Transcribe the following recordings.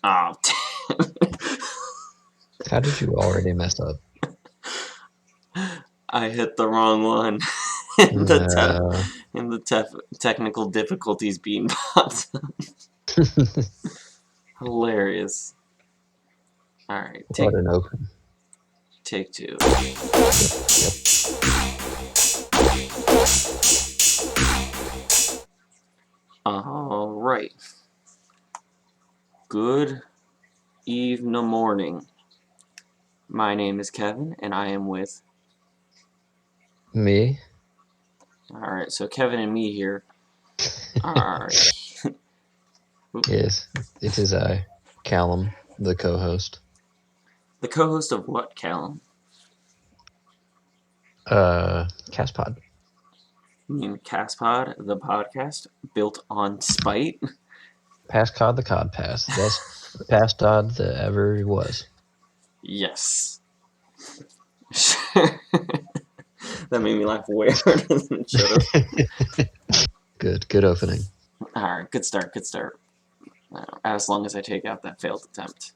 Oh, How did you already mess up? I hit the wrong one. in the Uh, technical difficulties being popped up. Hilarious. All right, what an open. take two. Yep, yep. All right. Good evening morning. My name is Kevin, and I am with. Me? All right, so Kevin and me here are Yes, it is I, Calum, the co-host. the co-host of what, Calum? Castpod. I mean, Castpod, the podcast built on spite. Pass Cod the Cod Pass. The best pass Dodd that ever was. Yes. That made me laugh way harder than it should have. Good opening. All right, good start. As long as I take out that failed attempt.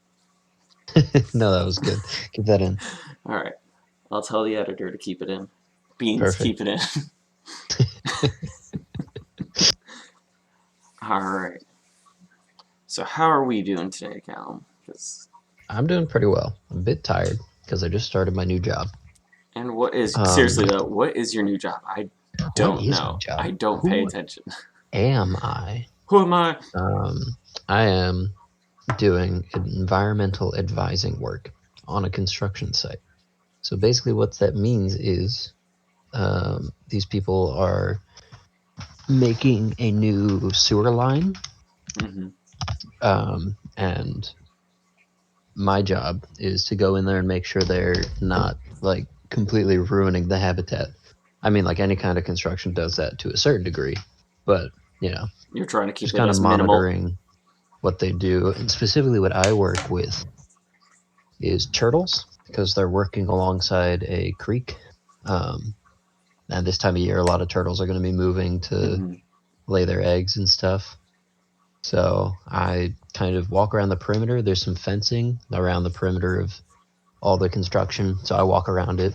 No, that was good. Keep that in. All right, I'll tell the editor to keep it in. Beans, keep Perfect. it in. All right. So how are we doing today, Callum? I'm doing pretty well. I'm a bit tired because I just started my new job. And what is Um, seriously though? What is your new job? I what don't is my know. job? I don't pay Who attention. am I? Who am I? I am doing environmental advising work on a construction site. So basically, what that means is these people are making a new sewer line, Mm-hmm. and my job is to go in there and make sure they're not like completely ruining the habitat. I mean, like any kind of construction does that to a certain degree, but You're trying to keep just it kind of as minimal. monitoring what they do. And specifically, what I work with is turtles because they're working alongside a creek. Um, and this time of year, a lot of turtles are going to be moving to Mm-hmm. lay their eggs and stuff. So I kind of walk around the perimeter. There's some fencing around the perimeter of all the construction. So I walk around it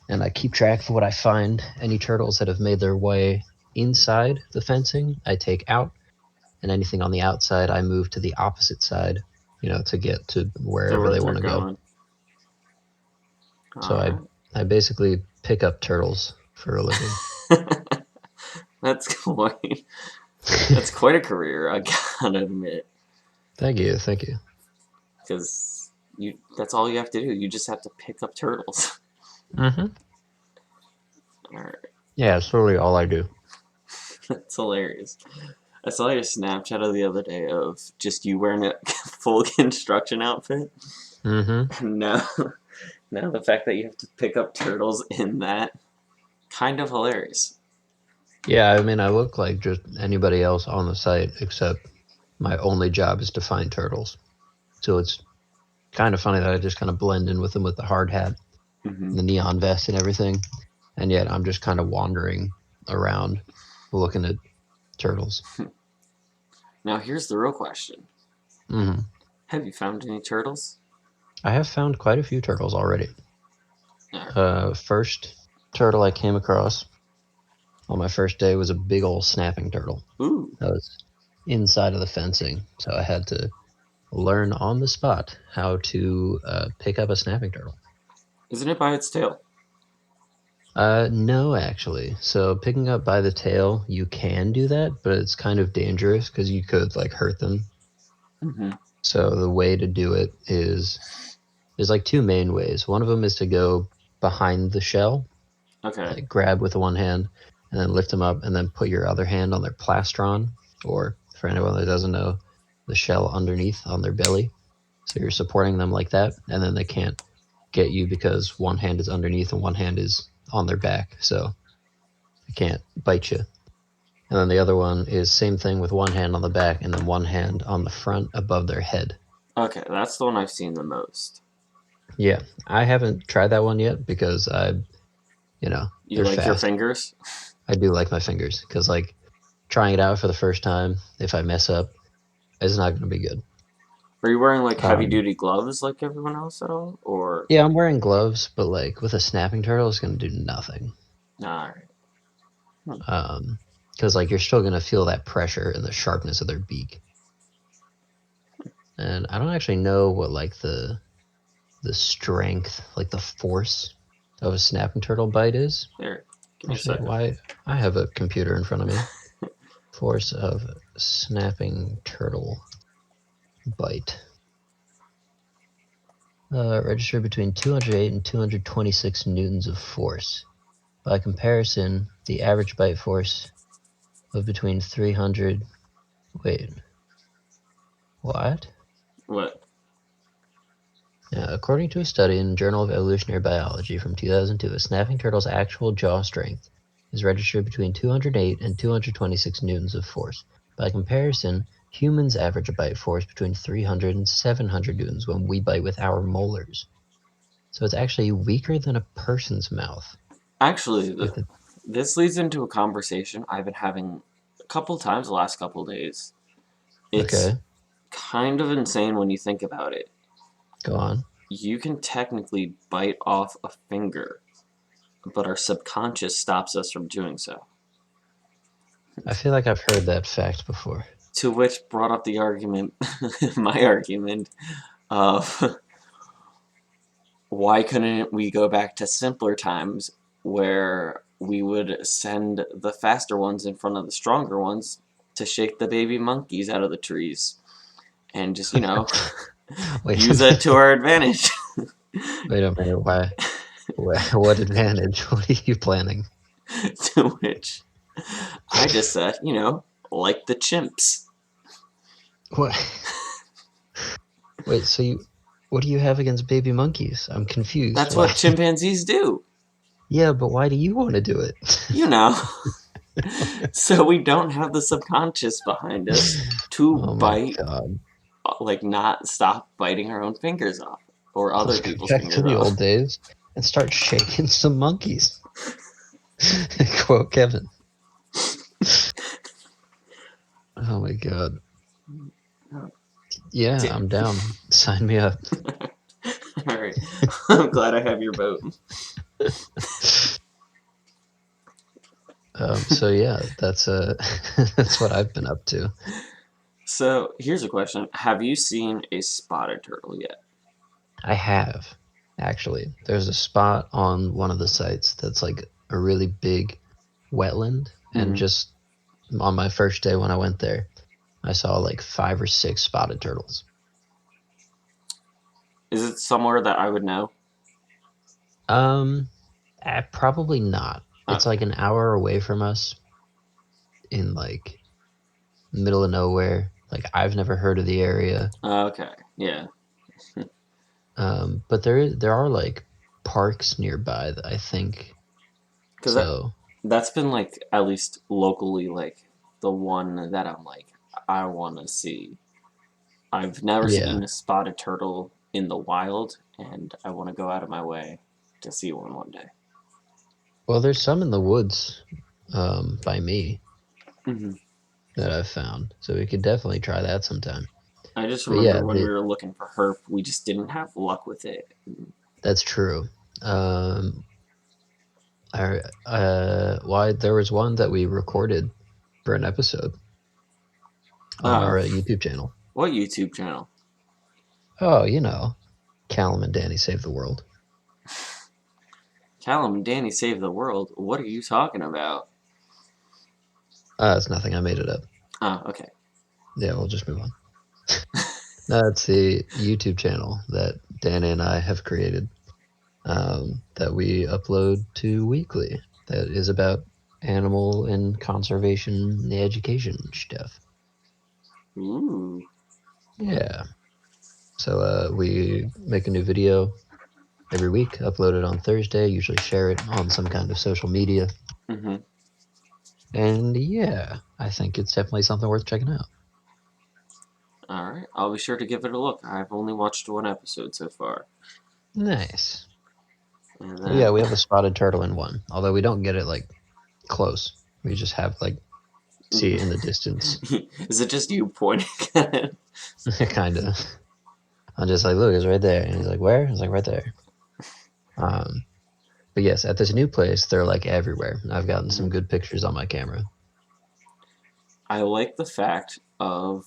and I keep track of what I find. Any turtles that have made their way inside the fencing, I take out. And anything on the outside, I move to the opposite side, to get to To wherever where they they're want to go. going. So All I basically pick up turtles for a living. right. That's quite. That's quite a career. I gotta admit, Thank you, thank you. because that's all you have to do. You just have to pick up turtles. Mm-hmm. All right. Yeah, it's literally all I do. That's hilarious. I saw your Snapchat of the other day of just you wearing a full construction outfit. Mm-hmm. And now the fact that you have to pick up turtles in that, kind of hilarious. Yeah, I mean, I look like just anybody else on the site, except my only job is to find turtles. So it's kind of funny that I just kind of blend in with them with the hard hat, Mm-hmm. the neon vest, and everything. And yet I'm just kind of wandering around looking at turtles. Now here's the real question: Mm-hmm. have you found any turtles? I have found quite a few turtles already. All First turtle I came across on my first day was a big old snapping turtle. right. Ooh, That was inside of the fencing, so I had to learn on the spot how to pick up a snapping turtle. isn't it by its tail? No, actually. So picking up by the tail, you can do that, but it's kind of dangerous because you could like hurt them. Mm-hmm. So the way to do it is there's like two main ways. One of them is to go behind the shell, Okay. like grab with one hand and then lift them up and then put your other hand on their plastron, or for anyone that doesn't know, the shell underneath on their belly. So you're supporting them like that, and then they can't get you because one hand is underneath and one hand is on their back, so they can't bite you. And then the other one is same thing with one hand on the back and then one hand on the front above their head. Okay, that's the one I've seen the most. Yeah, I haven't tried that one yet because You they're like your fast. fingers? I do like my fingers because like trying it out for the first time, if I mess up, it's not going to be good. Are you wearing like heavy Um, duty gloves like everyone else at all, or yeah, I'm wearing gloves, but like with a snapping turtle, it's gonna do nothing. nah? Because like you're still gonna feel that pressure and the sharpness of their beak. And I don't actually know what like the strength, like the force of a snapping turtle bite is. There, give me a Actually, second. why I have a computer in front of me. Force of snapping turtle bite. Registered between 208 and 226 newtons of force. By comparison, the average bite force of between 300. Wait, what? What? According to a study in the Journal of Evolutionary Biology from 2002, a snapping turtle's actual jaw strength is registered between 208 and 226 newtons of force. By comparison, humans average a bite force between 300 and 700 newtons when we bite with our molars. So it's actually weaker than a person's mouth. Actually, Like the, this leads into a conversation I've been having a couple times the last couple days. It's okay, kind of insane when you think about it. go on. You can technically bite off a finger, but our subconscious stops us from doing so. I feel like I've heard that fact before. To which brought up the argument, my argument, of why couldn't we go back to simpler times where we would send the faster ones in front of the stronger ones to shake the baby monkeys out of the trees and just, Wait, use that to our advantage. wait a minute. Why? What advantage? What are you planning? To which I just said, like the chimps. What? Wait, what do you have against baby monkeys? I'm confused. That's Why? what chimpanzees do, Yeah, but why do you want to do it? you know. So we don't have the subconscious behind us to Oh my bite, god. like not stop biting our own fingers off or other Let's go people's back to fingers the off. old days and start shaking some monkeys. Quote Kevin. Oh my god. Yeah, I'm down. Sign me up. All right, I'm glad I have your vote. So yeah, that's that's what I've been up to. So here's a question: have you seen a spotted turtle yet? I have actually. There's a spot on one of the sites that's like a really big wetland, and Mm-hmm. just on my first day when I went there, I saw like 5 or 6 spotted turtles. Is it somewhere that I would know? Um, Probably not. It's Okay. like an hour away from us in like middle of nowhere. Like I've never heard of the area. Okay. Yeah. But there are like parks nearby that I think Because so. that's been like at least locally like the one that I'm like I want to see. I've never Yeah. seen a spotted turtle in the wild, and I want to go out of my way to see one day. Well, there's some in the woods by me Mm-hmm. that I've found. So we could definitely try that sometime. I just But remember yeah, when we were looking for herp, we just didn't have luck with it. that's true. Um, why there was one that we recorded for an episode on Oh, our YouTube channel. what YouTube channel? Oh, Calum and Danny Save the World. Calum and Danny Save the World. What are you talking about? It's nothing. I made it up. Oh, okay. Yeah, we'll just move on. That's the YouTube channel that Danny and I have created that we upload to weekly. That is about animal and conservation education stuff. Ooh. Yeah. So we make a new video every week, upload it on Thursday, usually share it on some kind of social media. Mm-hmm. And yeah, I think it's definitely something worth checking out. All right. I'll be sure to give it a look. I've only watched one episode so far. Nice. And Well, yeah, then, we have a spotted turtle in one, although we don't get it like close. We just have like see it in the distance, is it just you pointing at it? kind of. I'm just like, look, it's right there. And he's like, where? I was like, right there. But yes, at this new place, they're like everywhere. I've gotten some Mhm. good pictures on my camera. I like the fact of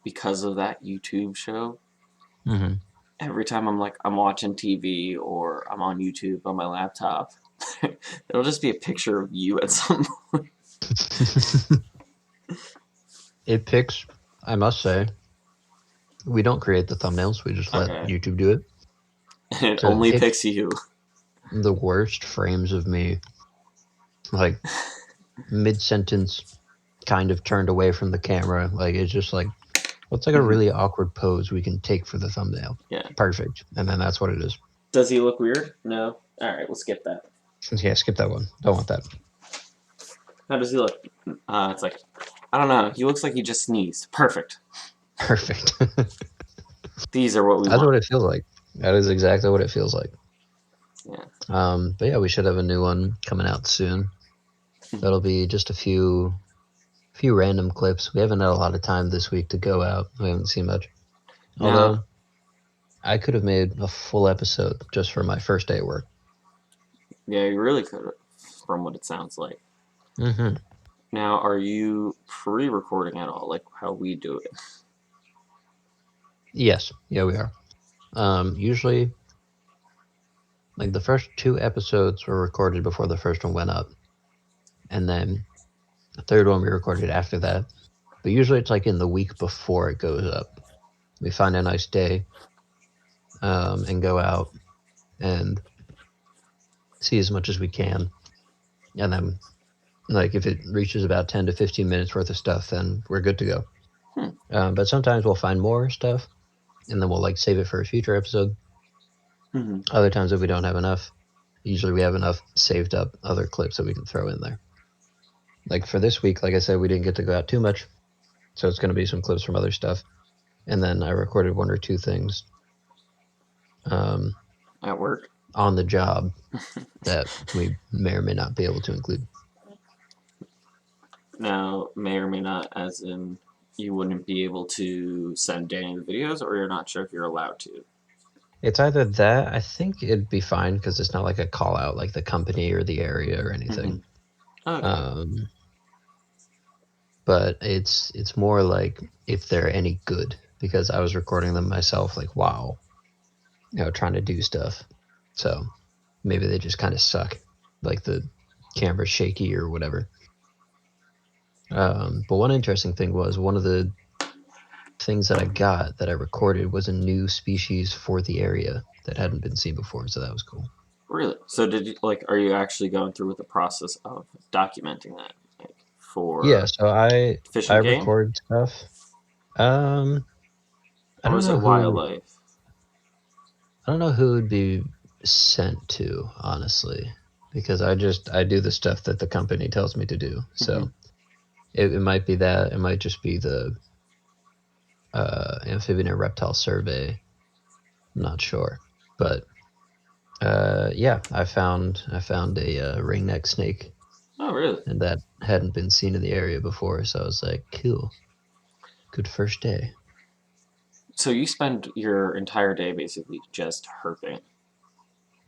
because of that YouTube show. Hmm. Every time I'm watching TV or I'm on YouTube on my laptop, it'll just be a picture of you at some point. It picks, I must say, we don't create the thumbnails. We just let Okay, YouTube do it. and it So it only picks picks you. the worst frames of me, like mid-sentence, kind of turned away from the camera. Like it's just like, what's like a Mhm. really awkward pose we can take for the thumbnail? Yeah. Perfect. And then that's what it is. Does he look weird? No. All right, we'll skip that. Yeah, skip that one. Don't want that. How does he look? It's like I don't know. He looks like he just sneezed. Perfect. Perfect. These are what we That's what want. it feels like. That is exactly what it feels like. Yeah. But yeah, we should have a new one coming out soon. Mhm. That'll be just a few random clips. We haven't had a lot of time this week to go out. We haven't seen much. Now, Although I could have made a full episode just for my first day at work. yeah, you really could, from what it sounds like. Hmm. Now, are you pre-recording at all, like how we do it? Yes, yeah, we are. Usually, like the first two episodes were recorded before the first one went up, and then the third one we recorded after that. But usually, it's like in the week before it goes up. We find a nice day, and go out and see as much as we can, and then like if it reaches about 10 to 15 minutes worth of stuff, then we're good to go. Hmm. But sometimes we'll find more stuff, and then we'll like save it for a future episode. Mm-hmm. Other times, if we don't have enough, usually we have enough saved up other clips that we can throw in there. Like for this week, like I said, we didn't get to go out too much, so it's going to be some clips from other stuff. And then I recorded one or two things um, At work. on the job that we may or may not be able to include. Now, may or may not, as in you wouldn't be able to send Danny the videos, or you're not sure if you're allowed to. It's either that, I think it'd be fine because it's not like a call out like the company or the area or Mm-hmm. anything. Okay. Um, but it's more like if they're any good because I was recording them myself, like wow, trying to do stuff. So maybe they just kind of suck, like the camera's shaky or whatever. But one interesting thing was one of the things that I got that I recorded was a new species for the area that hadn't been seen before, so that was cool. Really? So did you are you actually going through with the process of documenting that, like Yeah, for so I fishing game, record stuff. Um, I or don't is know it who wildlife? I don't know who would be sent to, honestly, because I do the stuff that the company tells me to do. Mm-hmm. So it might be that. It might just be the amphibian and reptile survey. I'm not sure, but yeah, I found a ringneck snake, Oh, really? and that hadn't been seen in the area before. So I was like, cool, good first day. So you spend your entire day basically just herping.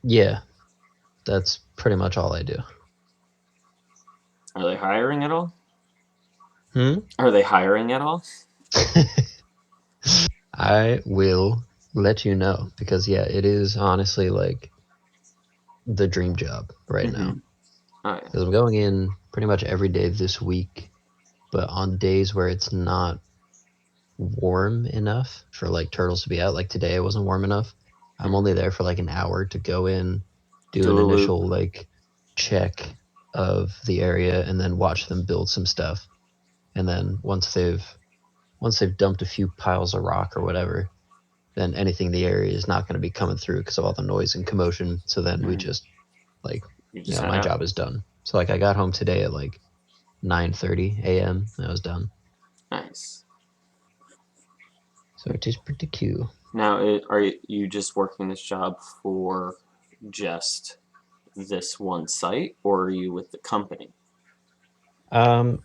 Yeah, that's pretty much all I do. Are they hiring at all? Hmm. Are they hiring at all? I will let you know because yeah, it is honestly like the dream job right now. Mm-hmm. Oh yeah. Because I'm going in pretty much every day this week, but on days where it's not warm enough for like turtles to be out, like today it wasn't warm enough. I'm Hmm. only there for like an hour to go in, do an Do a loop. initial like check of the area, and then watch them build some stuff. And then once they've dumped a few piles of rock or whatever, then anything in the area is not going to be coming through because of all the noise and commotion. So then we Mm-hmm. just like, You just head my out. job is done. So like I got home today at like 9:30 a.m. and I was done. Nice. So it is pretty cool. Now, are you just working this job for just this one site, or are you with the company? I'm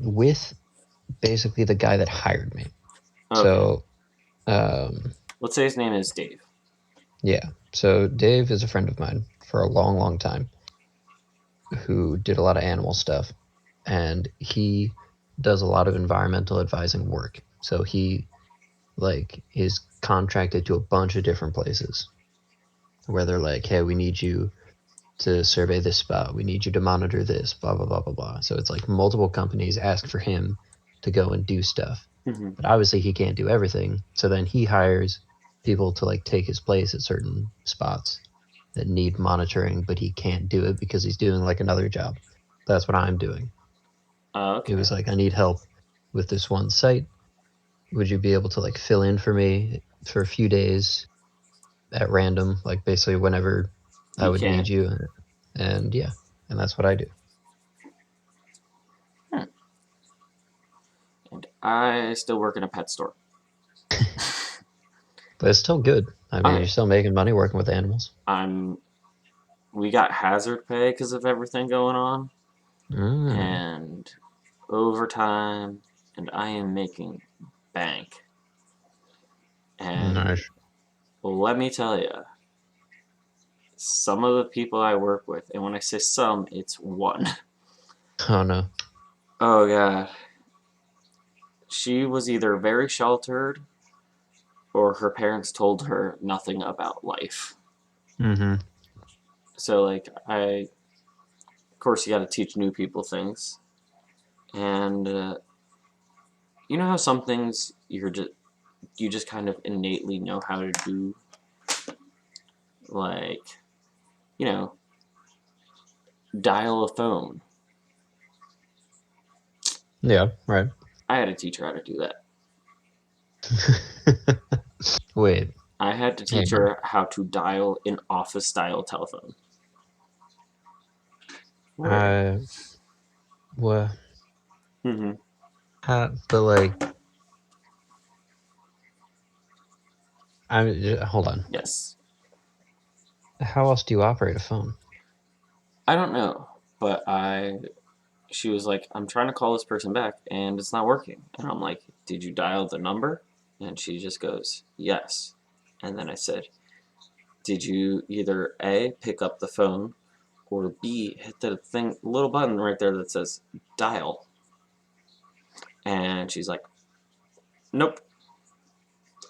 with basically the guy that hired me. Okay. So um, Let's say his name is Dave. Yeah. So Dave is a friend of mine for a long, long time who did a lot of animal stuff, and he does a lot of environmental advising work. So he like is contracted to a bunch of different places where they're like, "Hey, we need you to survey this spot. We need you to monitor this, blah, blah, blah, blah, blah." So it's like multiple companies ask for him to go and do stuff. Mm-hmm. But obviously he can't do everything. So then he hires people to like take his place at certain spots that need monitoring, but he can't do it because he's doing like another job. That's what I'm doing. It Okay. was like, I need help with this one site. Would you be able to like fill in for me for a few days at random, like basically whenever I You would need can. you? And yeah, and that's what I do. Hmm. And I still work in a pet store. But it's still good. I Oh mean, yeah. you're still making money working with animals. I'm. We got hazard pay because of everything going on, Mm, and overtime, and I am making bank. And nice. let me tell you, some of the people I work with, and when I say some, it's one. Oh no. Oh god, she was either very sheltered or her parents told her nothing about life. Mm-hmm. So like of course, you got to teach new people things, and you know how some things you just kind of innately know how to do, like you know, dial a phone. Yeah, right. I had to teach her how to do that. Wait, I had to hang teach on. her how to dial an office style telephone. Where? I what? Mm-hmm. But like, hold on. Yes. How else do you operate a phone? I don't know, but I. She was like, "I'm trying to call this person back, and it's not working." And I'm like, "Did you dial the number?" And she just goes, "Yes." And then I said, "Did you either A, pick up the phone, or B, hit the little button right there that says dial?" And she's like, "Nope."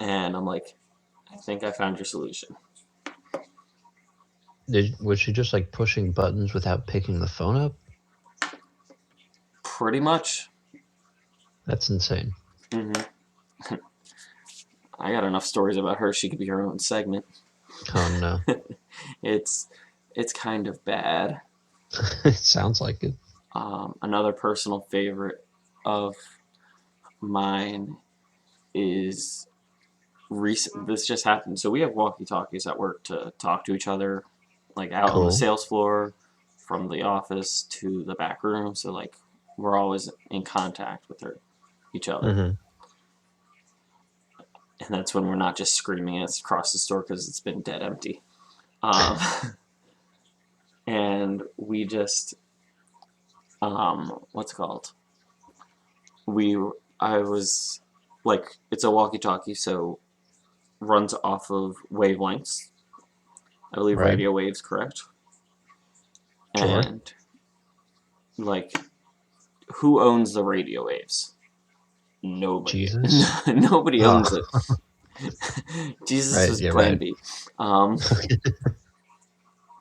And I'm like, "I think I found your solution." Was she just like pushing buttons without picking the phone up? Pretty much. That's insane. Mm-hmm. I got enough stories about her. She could be her own segment. Oh no. it's it's kind of bad. It sounds like it. Another personal favorite of mine is recent. This just happened. So we have walkie talkies at work to talk to each other, like out on the Cool. sales floor, from the office to the back room. So like we're always in contact with each other, Mm-hmm. and that's when we're not just screaming at across the store because it's been dead empty. Um, and we just what's it called? We I was like it's a walkie-talkie, so runs off of wavelengths. I believe Right. radio waves, correct? Sure. And like, who owns the radio waves? Nobody. Jesus. Nobody Oh, owns it. Jesus right. was Yeah. Plan Right. B. Um,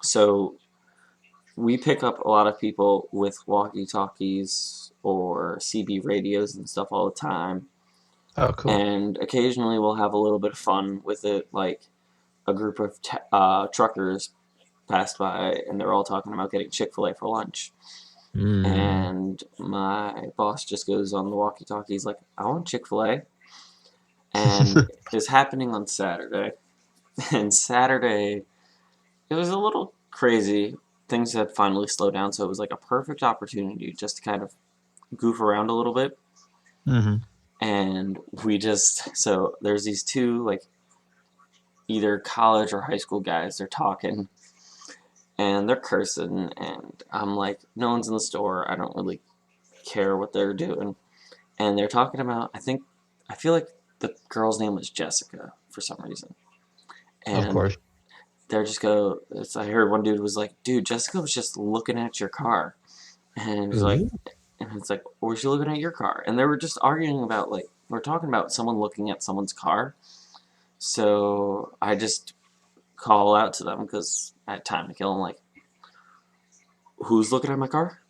so we pick up a lot of people with walkie-talkies or CB radios and stuff all the time, Oh, cool. and occasionally we'll have a little bit of fun with it, like a group of truckers passed by and they're all talking about getting Chick-fil-A for lunch. Mm. And my boss just goes on the walkie talkie. He's like, "I want Chick-fil-A." And it's happening on Saturday. And Saturday, it was a little crazy. Things had finally slowed down, so it was like a perfect opportunity just to kind of goof around a little bit. Mm-hmm. And so there's these two, like, either college or high school guys. They're talking and they're cursing. And I'm like, no one's in the store. I don't really care what they're doing. And they're talking about, I feel like the girl's name was Jessica. for some reason. Of And course. I heard one dude was like, dude, Jessica was just looking at your car. And he's like, Mhm. and it's like, or was she looking at your car? And they were just arguing about, like, we're talking about someone looking at someone's car. So I just call out to them because I had time to kill. I'm like, who's looking at my car?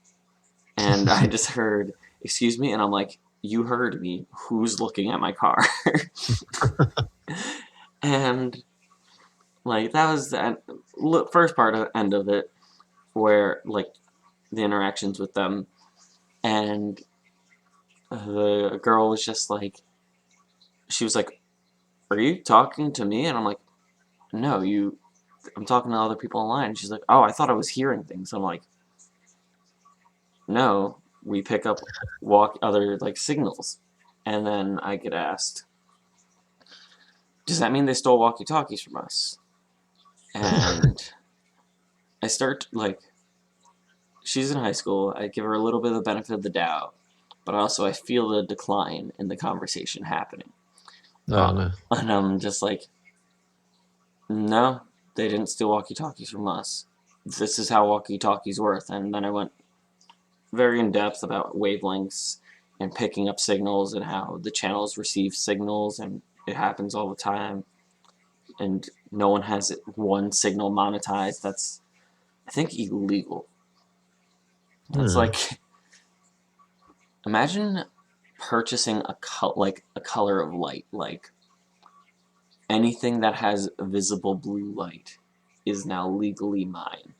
And I just heard, excuse me. And I'm like, you heard me. Who's looking at my car? And, like, that was the first part of end of it, where, like, the interactions with them. And the girl was just like, she was like, are you talking to me? And I'm like, no, I'm talking to other people online. And she's like, oh, I thought I was hearing things. I'm like, no, we pick up other, like, signals. And then I get asked, does that mean they stole walkie talkies from us? And I start, like, she's in high school. I give her a little bit of the benefit of the doubt, but also I feel the decline in the conversation happening. Oh no. And I'm just like, no, they didn't steal walkie talkies from us. This is how walkie talkies work. And then I went very in depth about wavelengths and picking up signals and how the channels receive signals, and it happens all the time. And no one has one signal monetized. That's, I think, illegal. That's Hmm. like, imagine purchasing a color of light. Like, anything that has visible blue light is now legally mine.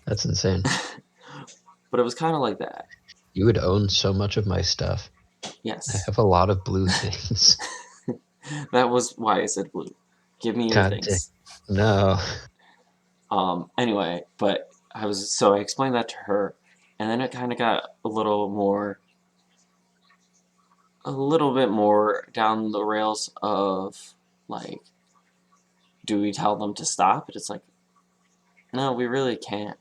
That's insane. But it was kind of like that. You would own so much of my stuff. I Yes. have a lot of blue things. That was why I said blue. Give me your God dang. things. No. Anyway, but I explained that to her, and then it kind of got a little bit more down the rails of, like, do we tell them to stop? And it's like, no, we really can't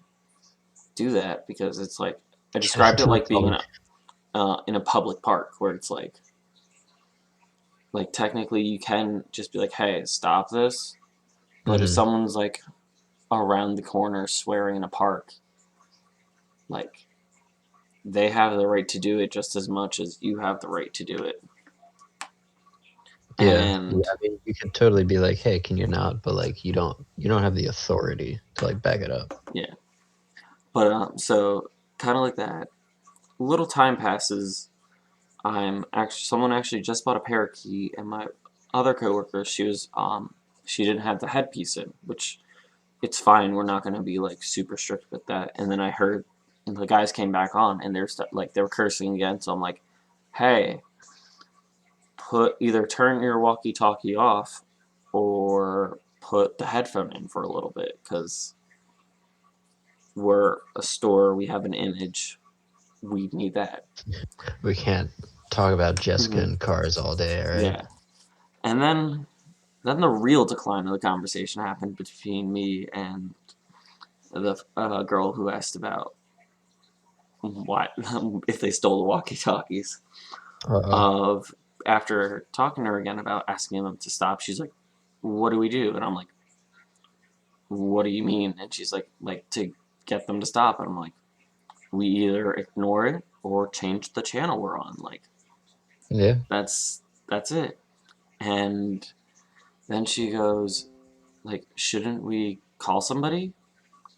do that because it's like, I described it Don't like being tell in a public park where it's like technically you can just be like, hey, stop this. But if them. someone's like around the corner swearing in a park, like, they have the right to do it just as much as you have the right to do it. Yeah. Yeah. And I mean, you could totally be like, "Hey, can you not?" But like, you don't have the authority to like back it up. yeah, but so kind of like that. A little time passes. Someone actually just bought a parakeet, and my other coworker, she didn't have the headpiece in, which it's fine. We're not going to be like super strict with that. And then I heard the guys came back on, and they were cursing again. So I'm like, hey, either turn your walkie-talkie off or put the headphone in for a little bit, because we're a store, we have an image, we need that. We can't talk about Jessica Mm-hmm. and cars all day, all right? Yeah. And then the real decline of the conversation happened between me and the girl who asked about what if they stole the walkie-talkies. Uh-oh. Of After talking to her again about asking them to stop, she's like, what do we do? And I'm like, what do you mean? And she's like to get them to stop. And I'm like, we either ignore it or change the channel we're on. Like, Yeah. that's it. And then she goes, like, shouldn't we call somebody?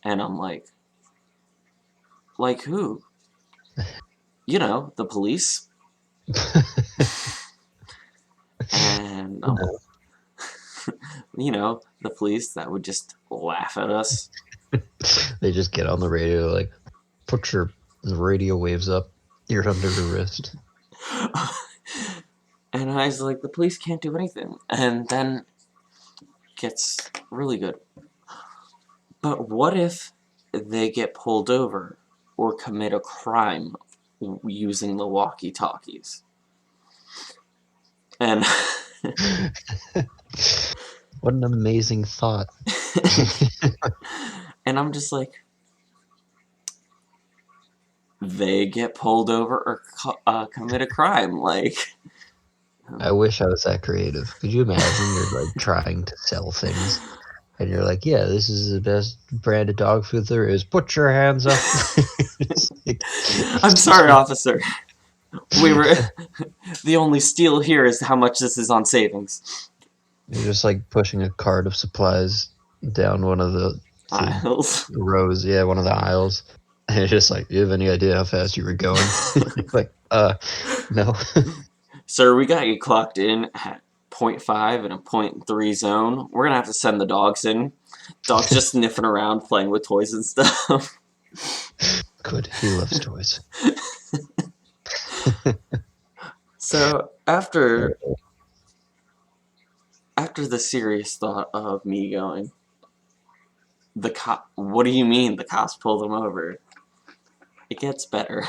And I'm like who? You know, the police. And No. you know, the police that would just laugh at us. They just get on the radio like, put your radio waves up. You're under arrest. And I was like, the police can't do anything. And then it gets really good. But what if they get pulled over or commit a crime using the walkie talkies? And What an amazing thought. and I'm just like, they get pulled over or commit a crime. Like, I wish I was that creative. Could you imagine you're like trying to sell things and you're like, yeah, this is the best brand of dog food there is. Put your hands up. It's like, I'm sorry, officer. We were the only steal here is how much this is on savings. you're just like pushing a cart of supplies down one of the Aisles. rows, yeah, one of the aisles. And it's just like, you have any idea how fast you were going? Like, no. Sir, we got you clocked in at .5 and a .3 zone. We're gonna have to send the dogs in. Dogs just sniffing around, playing with toys and stuff. Good. He loves toys. So after the serious thought of me going, the cop. What do you mean the cops pulled him over? It gets better.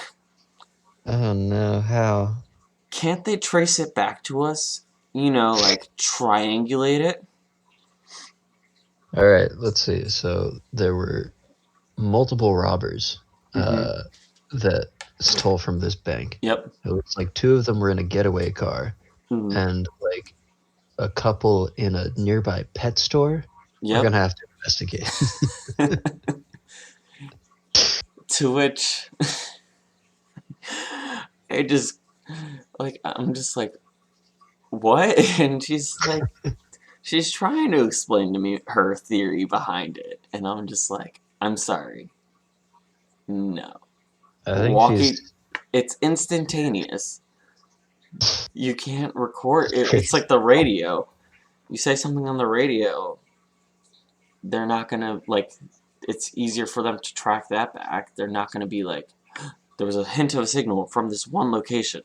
Oh no, how? Can't they trace it back to us? You know, like triangulate it. All right, let's see. So there were multiple robbers Mm-hmm. that stole from this bank. Yep. It looks like two of them were in a getaway car, Mm-hmm. and like a couple in a nearby pet store. We're Yep. gonna have to investigate. To which I just I'm just like, what? And she's trying to explain to me her theory behind it, and I'm just like, I'm sorry, no. I think Walking, she's it's instantaneous. You can't record it. It's crazy. like the radio. You say something on the radio, they're not gonna like. It's easier for them to track that back. They're not gonna be like, there was a hint of a signal from this one location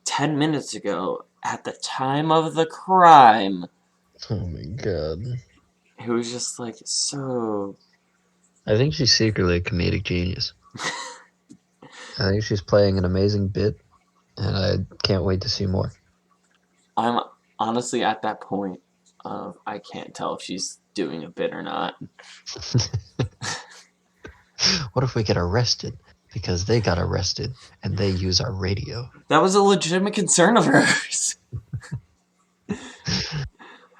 10 minutes ago at the time of the crime. Oh my god. It was just like so. I think she's secretly a comedic genius. I think she's playing an amazing bit, and I can't wait to see more. I'm honestly at that point of I can't tell if she's doing a bit or not. What if we get arrested because they got arrested and they use our radio? That was a legitimate concern of hers.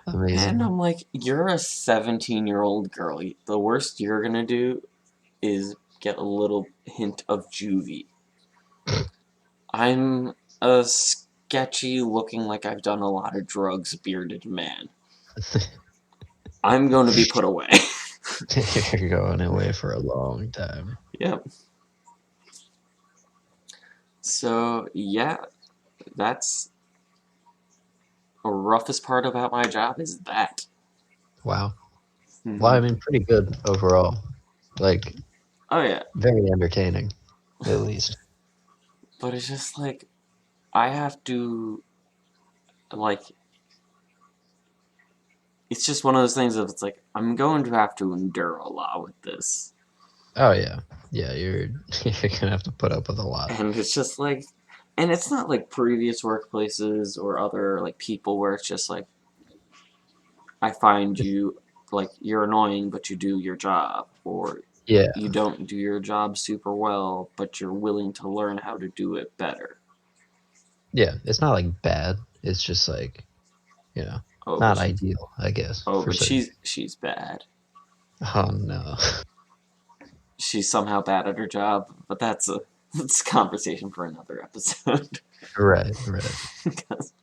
And Amazing. I'm like, you're a 17-year-old girl. The worst you're gonna do is get a little hint of juvie. I'm a sketchy, looking like I've done a lot of drugs, bearded man. I'm going to be put away. You're going away for a long time. Yep. So, yeah, that's the roughest part about my job is that. Wow. Well, I Mm-hmm. mean, pretty good overall. Like, Oh, yeah. very entertaining, at least. But it's just like, I have to, like, it's just one of those things of it's like, I'm going to have to endure a lot with this. Oh yeah, yeah. You're gonna have to put up with a lot. And it's just like, and it's not like previous workplaces or other, like, people where it's just like, I find you, like, you're annoying, but you do your job. Or Yeah, you don't do your job super well, but you're willing to learn how to do it better. yeah. It's not like bad. It's just like, Oh, not ideal, I guess, for but certain. she's bad. Oh no. She's somehow bad at her job, but that's a conversation for another episode. Right, right. Because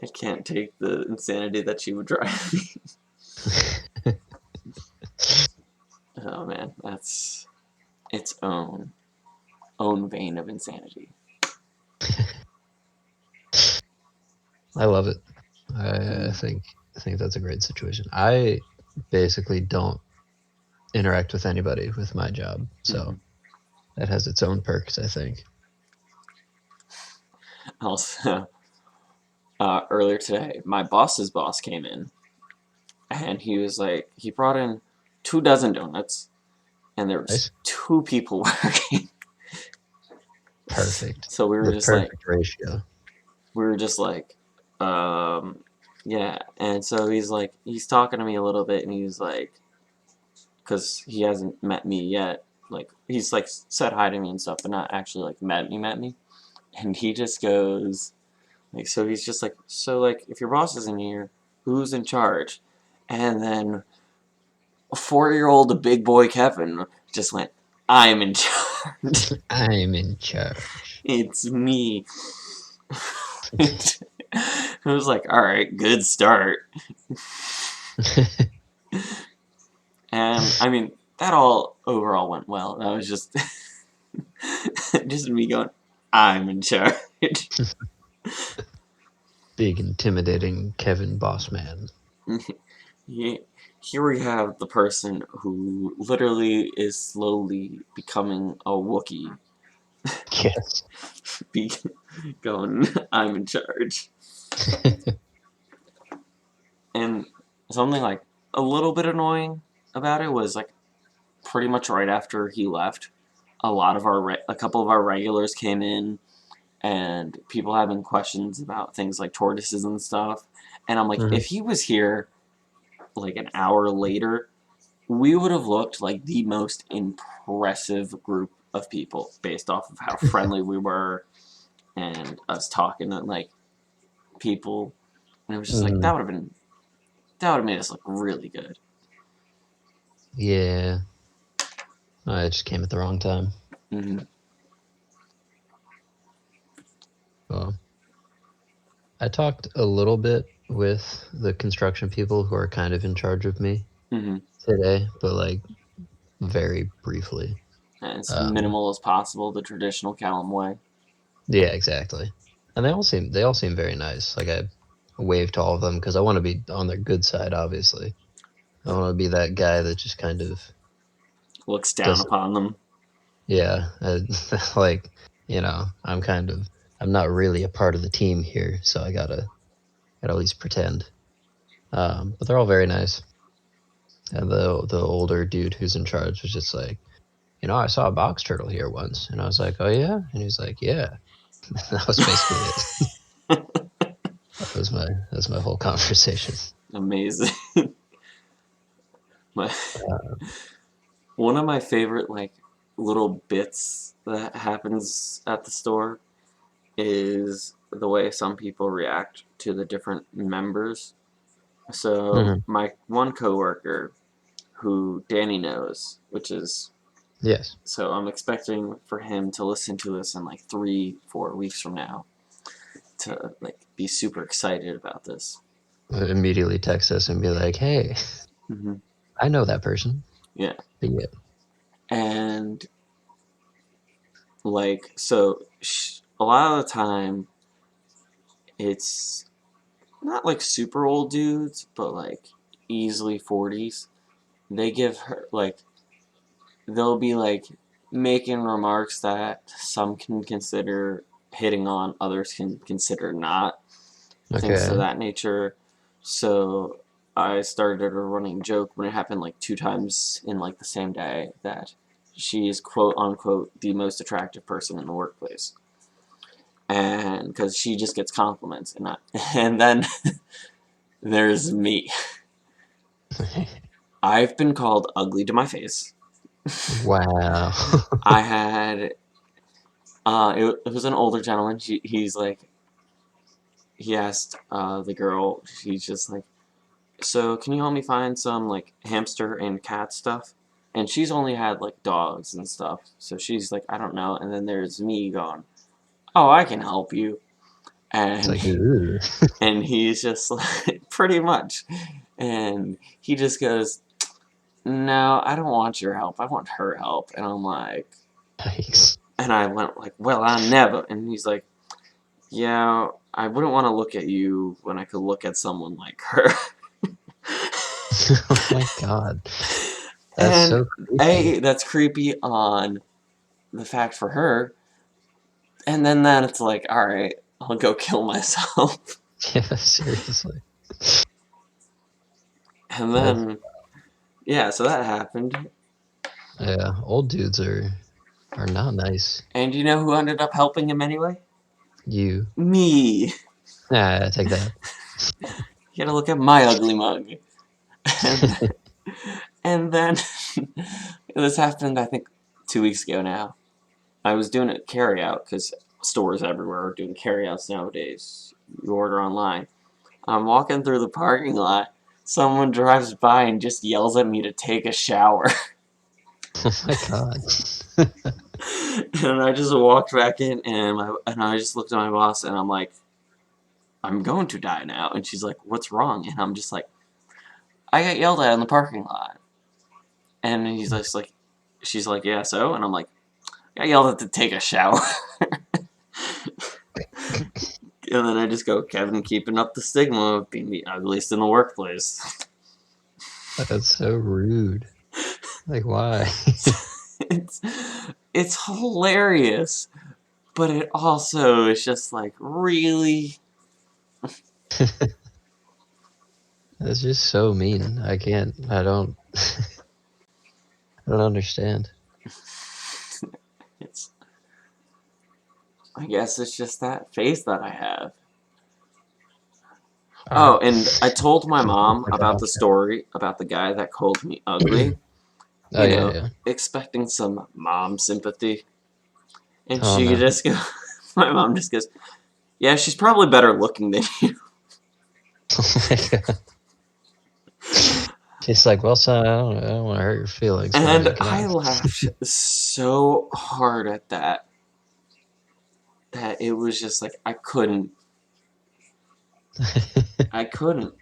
I can't take the insanity that she would drive me. Oh man, that's its own vein of insanity. I love it. I, I Mm. think I think that's a great situation. I basically don't interact with anybody with my job, Mm-hmm. so that has its own perks, I think. Also, earlier today, my boss's boss came in, and he was like, he brought in 2 dozen donuts, and there was Nice. 2 people working. Perfect. So The perfect ratio. we were just like, yeah. And so he's talking to me a little bit, and he's like, because he hasn't met me yet. Like he's like said hi to me and stuff, but not actually like met me. And he just goes, Like, so he's just like, so like, if your boss isn't here, who's in charge? And then 4-year-old big boy Kevin just went, I'm in charge. I'm in charge. It's me. It was like, all right, good start. And I mean, that all overall went well. That was just just me going, I'm in charge. Big intimidating Kevin Bossman. Here we have the person who literally is slowly becoming a Wookiee. Yes. Be going, I'm in charge. And something like a little bit annoying about it was like pretty much right after he left, a couple of our regulars came in, and people having questions about things like tortoises and stuff. And I'm like, if he was here like an hour later, we would have looked like the most impressive group of people based off of how friendly we were and us talking to like people. And it was just like that would have made us look really good. Yeah. I just came at the wrong time. Mm-hmm. Well, I talked a little bit with the construction people who are kind of in charge of me today, but like very briefly. As minimal as possible, the traditional Calum way. Yeah, exactly. And they all seem very nice. Like I waved to all of them because I want to be on their good side. Obviously, I want to be that guy that just kind of Looks down doesn't. upon them. Yeah, like I'm not really a part of the team here, so I gotta at least pretend. But they're all very nice. And the older dude who's in charge was just like, I saw a box turtle here once, and I was like, oh yeah, and he's like, yeah. That was basically it. That's my whole conversation. Amazing. One of my favorite like little bits that happens at the store is the way some people react to the different members. So my one coworker who Danny knows, which is Yes. so I'm expecting for him to listen to this in like 3-4 weeks from now to like be super excited about this. Immediately text us and be like, hey, I know that person. Yeah. But yeah. And like so a lot of the time it's not like super old dudes, but like easily 40s. They give her like they'll be like making remarks that some can consider hitting on, others can consider not, things of Okay. that nature. So I started a running joke when it happened like 2 times in like the same day that she is quote unquote the most attractive person in the workplace, and because she just gets compliments and not, and then there's me. I've been called ugly to my face. Wow. I had it was an older gentleman. He's like he asked the girl. He's just like, so can you help me find some like hamster and cat stuff? And she's only had like dogs and stuff, so she's like, I don't know. And then there's me going, oh, I can help you. It's And like, ooh. and he's just like, pretty much. And he just goes, no, I don't want your help. I want her help. And I'm like, Nice. and I went like, well, I never. And he's like, yeah, I wouldn't want to look at you when I could look at someone like her. Oh my god. That's And so creepy. that's creepy on the fact for her. And then it's like, all right, I'll go kill myself. Yeah, seriously. And That's then, yeah, so that happened. yeah. Old dudes are not nice. And you know who ended up helping him anyway? You. Me. Nah, I take that. You gotta look at my ugly mug. And, and then, this happened, I think, 2 weeks ago now. I was doing a carry out because stores everywhere are doing carryouts nowadays. You order online. I'm walking through the parking lot. Someone drives by and just yells at me to take a shower. Oh my god. And I just walked back in, and I just looked at my boss, and I'm like, I'm going to die now. And she's like, what's wrong? And I'm just like, I got yelled at in the parking lot. And he's just like, she's like, yeah, so? And I'm like, I got yelled at to take a shower. And then I just go, Kevin, keeping up the stigma of being the ugliest in the workplace. That's so rude. Like, why? it's, it's hilarious, but it also is just like, really? That's just so mean. I don't I don't understand. It's, I guess it's just that face that I have. Oh, and I told my mom about the story about the guy that called me ugly. Oh yeah. Expecting some mom sympathy. And Oh she no. just goes, my mom just goes, yeah, she's probably better looking than you. Oh my god. She's like, well, son, I don't want to hurt your feelings. And I laughed so hard at that it was just like, I couldn't. I couldn't.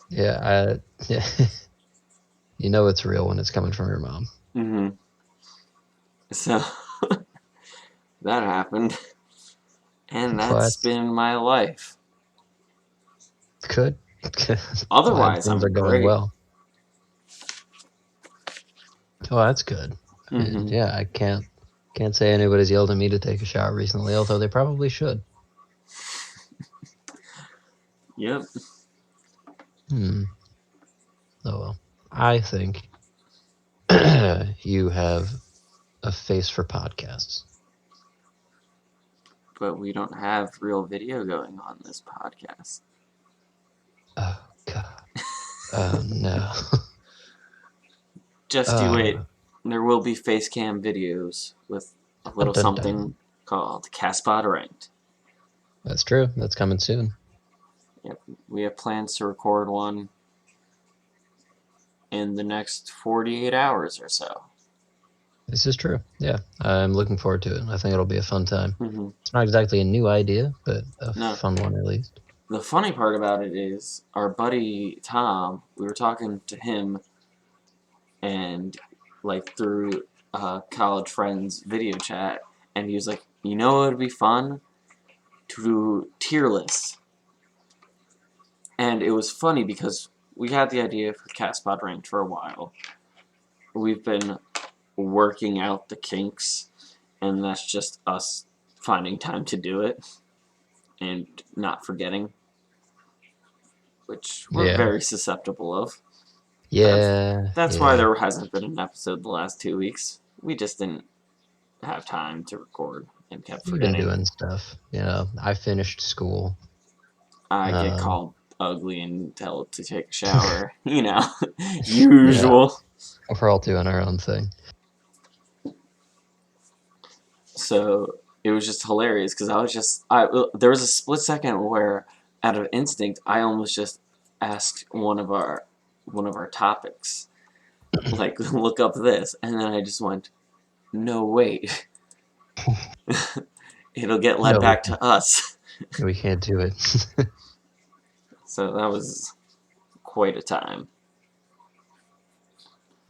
Yeah. You know it's real when it's coming from your mom. Mm-hmm. So, that happened. And that's been my life. Good. Otherwise, things I'm are going great. well. Oh, that's good. Mm-hmm. Yeah, I can't say anybody's yelled at me to take a shower recently, although they probably should. Yep. Oh well. I think you have a face for podcasts. But we don't have real video going on this podcast. Oh god. Oh no. Just you wait. There will be face cam videos with a little something called Castpod Ranked. That's true. That's coming soon. Yep. We have plans to record one in the next 48 hours or so. This is true. Yeah, I'm looking forward to it. I think it'll be a fun time. Mm-hmm. It's not exactly a new idea, but a fun one at least. The funny part about it is our buddy Tom, we were talking to him and like through college friends video chat, and he was like, you know what would be fun? To do tier lists. And it was funny because we had the idea for Castpod Ranked for a while. We've been working out the kinks, and that's just us finding time to do it and not forgetting, which we're very susceptible of. Yeah. That's why there hasn't been an episode the last 2 weeks. We just didn't have time to record and kept forgetting. We've been doing stuff. You know, I finished school. I get called ugly and told to take a shower. You know, usual. Yeah. We're all doing our own thing. So it was just hilarious because there was a split second where, out of instinct, I almost just asked one of our topics, like look up this, and then I just went, no wait, it'll get led back to us. We can't do it. So that was quite a time.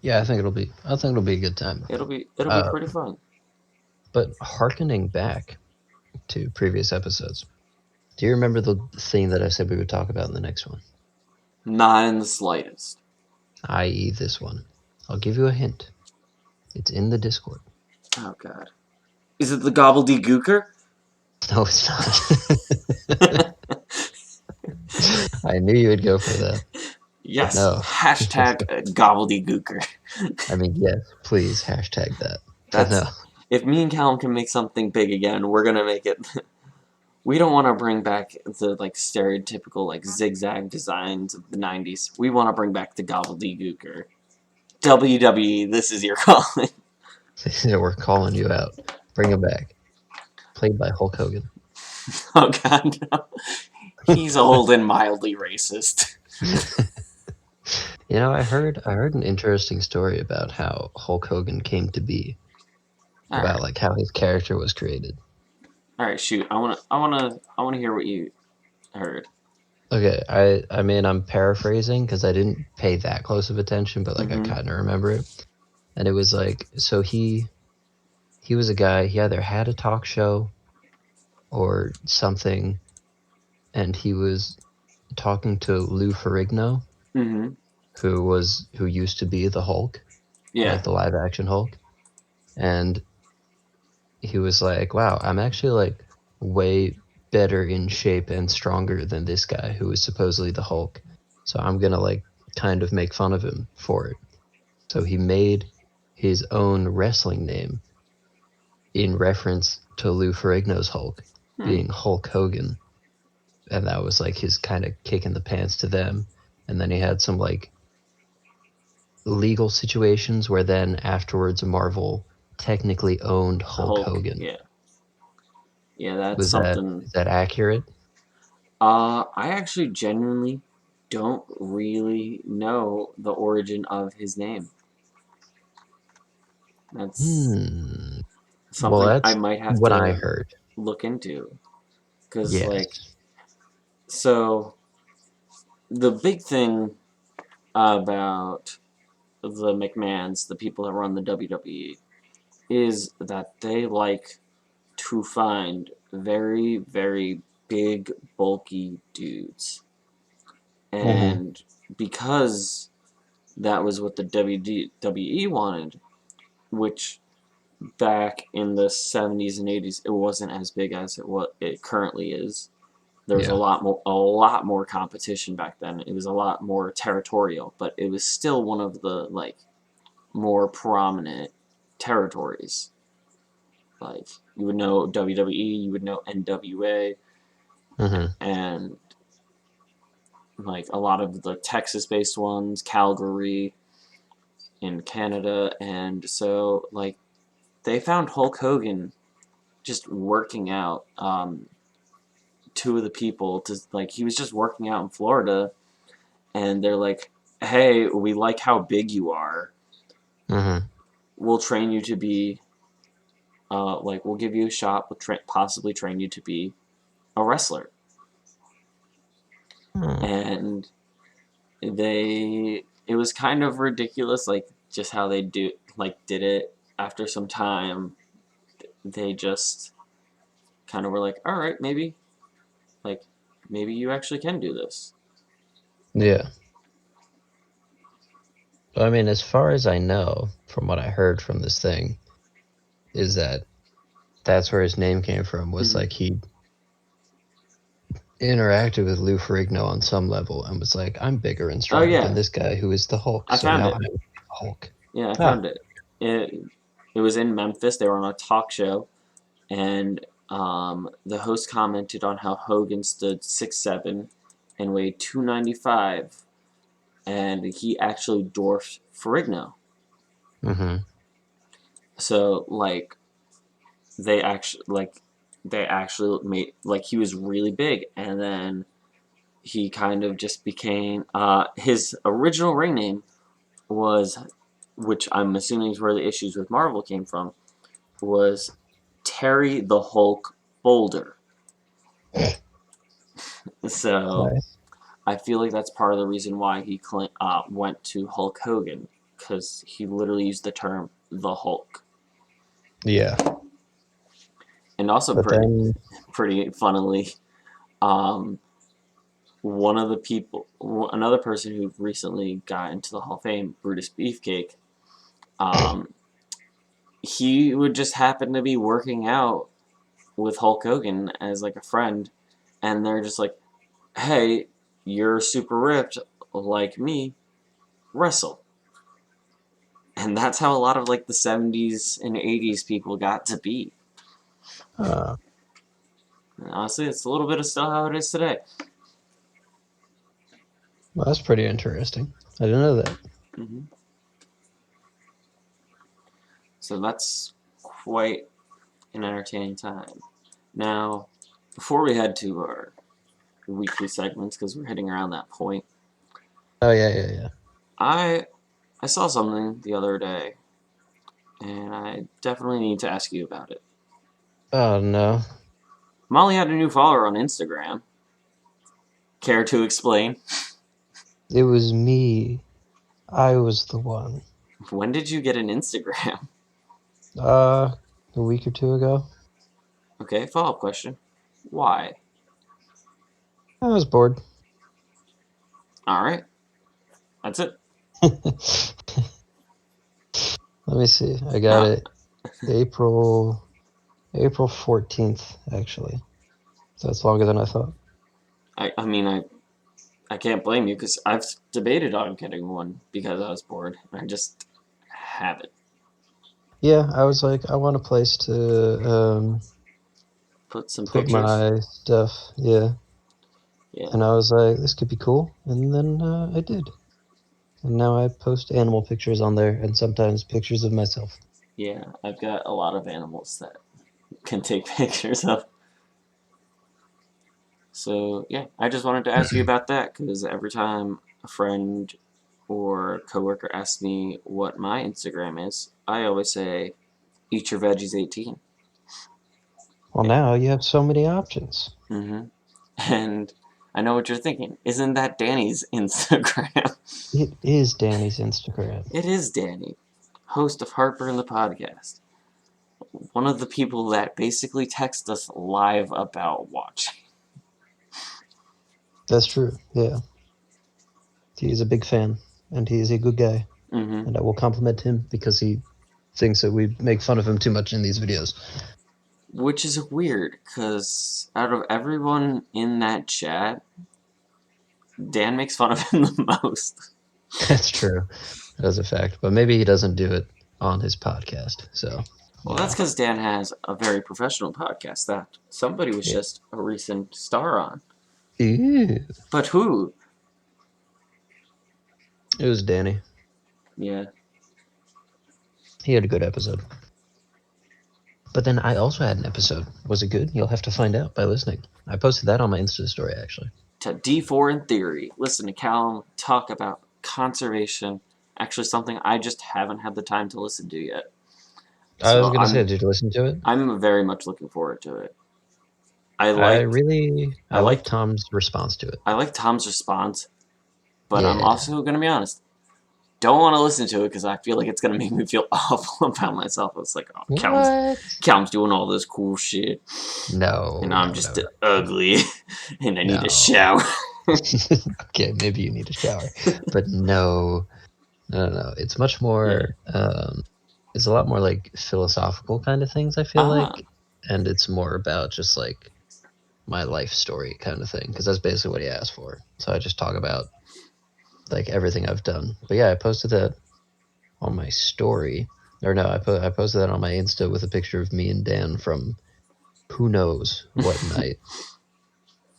Yeah, I think it'll be a good time. It'll be pretty fun. But hearkening back to previous episodes, do you remember the thing that I said we would talk about in the next one? Not in the slightest. I.e. this one. I'll give you a hint. It's in the Discord. Oh god. Is it the gobbledygooker? No, it's not. I knew you would go for that. Yes. No. Hashtag gobbledygooker. I mean, yes, please hashtag that. No. If me and Calum can make something big again, we're gonna make it. We don't want to bring back the like stereotypical like zigzag designs of the 90s. We want to bring back the gobbledygooker. WWE, this is your calling. Yeah, we're calling you out. Bring him back. Played by Hulk Hogan. Oh God, no. He's old and mildly racist. I heard an interesting story about how Hulk Hogan came to be, All about right, like how his character was created. all right. Shoot, I wanna hear what you heard. Okay, I mean I'm paraphrasing because I didn't pay that close of attention, but like I Mm-hmm. kind of remember it. And it was like so he was a guy, he either had a talk show or something, and he was talking to Lou Ferrigno, Mm-hmm. who used to be the Hulk, Yeah. like the live action Hulk, and he was like, "Wow, I'm actually like way better in shape and stronger than this guy who is supposedly the Hulk. So I'm gonna like kind of make fun of him for it." So he made his own wrestling name in reference to Lou Ferrigno's Hulk, Hmm. being Hulk Hogan, and that was like his kind of kick in the pants to them. And then he had some like legal situations where then afterwards Marvel technically owned Hulk Hulk. Hogan. Yeah. Yeah. That's Was that something. is that accurate? I actually genuinely don't really know the origin of his name. That's Hmm. Well, something I that's might have what I to heard. look into. Because, like, Yes. so the big thing about the McMahons, the people that run the WWE, is that they like to find very, very big, bulky dudes. Mm-hmm. And because that was what the WWE wanted, which back in the 70s and 80s it wasn't as big as it currently is. There was Yeah. a lot more competition back then. It was a lot more territorial, but it was still one of the like more prominent territories. Like you would know WWE, you would know NWA, Mm-hmm. and like a lot of the Texas-based ones, Calgary in Canada, and so like they found Hulk Hogan just working out. Two of the people to like he was just working out in Florida, and they're like, "Hey, we like how big you are. Mm-hmm. We'll train you to be like we'll give you a shot. We'll possibly train you to be a wrestler." Hmm. And it was kind of ridiculous, like just how they did it. After some time, they just kind of were like, "All right, like maybe you actually can do this." Yeah. I mean, as far as I know, from what I heard from this thing, is that that's where his name came from. Was Mm-hmm. like he interacted with Lou Ferrigno on some level and was like, "I'm bigger and Oh stronger than yeah, this guy who is the Hulk, I so found now it. I'm the Hulk." Yeah, I Ah. found it. It it was in Memphis. They were on a talk show, and the host commented on how Hogan stood 6'7" and weighed 295, and he actually dwarfed Ferrigno. Mm-hmm. So they actually made like he was really big, and then he kind of just became his original ring name was, which I'm assuming is where the issues with Marvel came from, was Terry the Hulk Boulder. So Nice. I feel like that's part of the reason why he went to Hulk Hogan, because he literally used the term the Hulk. Yeah. And also But then, pretty funnily, um, one of the people, another person who recently got into the Hall of Fame, Brutus Beefcake, um, he would just happen to be working out with Hulk Hogan as like a friend, and they're just like, "Hey, you're super ripped like me, wrestle." And that's how a lot of like the 70s and 80s people got to be. uh, And honestly, it's a little bit of still how it is today. well, that's pretty interesting. I didn't know that. hmm So that's quite an entertaining time. Now, before we head to our weekly segments, because we're hitting around that point, Oh yeah. I I saw something the other day, and I definitely need to ask you about it. Oh no, Molly had a new follower on Instagram. Care to explain? it was me. I was the one. When did you get an Instagram? Uh, a week or two ago. Okay, follow up question. Why? I was bored. Alright, that's it. Let me see. I got Now, it April 14th, actually. So it's longer than I thought. I mean, I can't blame you because I've debated on getting one because I was bored. I just haven't. Yeah, I was like, I want a place to Put some put pictures. my stuff. Yeah. Yeah, And I was like, this could be cool. And then I did. And now I post animal pictures on there and sometimes pictures of myself. yeah. I've got a lot of animals that can take pictures of. So yeah, I just wanted to ask you about that because every time a friend or coworker asks me what my Instagram is, I always say, "Eat your veggies 18." Well, now you have so many options. Mm-hmm. And I know what you're thinking. Isn't that Danny's Instagram? It is Danny's Instagram. It is Danny, host of Harper and the podcast. One of the people that basically texts us live about watching. That's true. Yeah. He's a big fan and he's a good guy. Mm-hmm. And I will compliment him because he thinks that we make fun of him too much in these videos. Which is weird, because out of everyone in that chat, Dan makes fun of him the most. That's true. That is a fact. But maybe he doesn't do it on his podcast. So, Well, you that's know. because Dan has a very professional podcast that somebody was Yeah. just a recent star on. Ew. But who? It was Danny. Yeah. He had a good episode. But then I also had an episode. Was it good? You'll have to find out by listening. I posted that on my Insta story, actually. To D4 in Theory. Listen to Calum talk about conservation. Actually, something I just haven't had the time to listen to yet. I was So going to say, did you listen to it? I'm very much looking forward to it. I I I like like Tom's response to it. I like Tom's response, but I'm Yeah. also gonna be honest. Don't want to listen to it because I feel like it's gonna make me feel awful about myself. It's like, oh, What? Calum's doing all this cool shit, and No. I'm just ugly, and I need a No. shower. Okay, maybe you need a shower. But no. No. It's much more, it's a lot more like philosophical kind of things, I feel Ah, like. And it's more about just like my life story kind of thing, because that's basically what he asked for. So I just talk about like everything I've done. But yeah, I posted that on my story, or no, I posted that on my Insta with a picture of me and Dan from who knows what night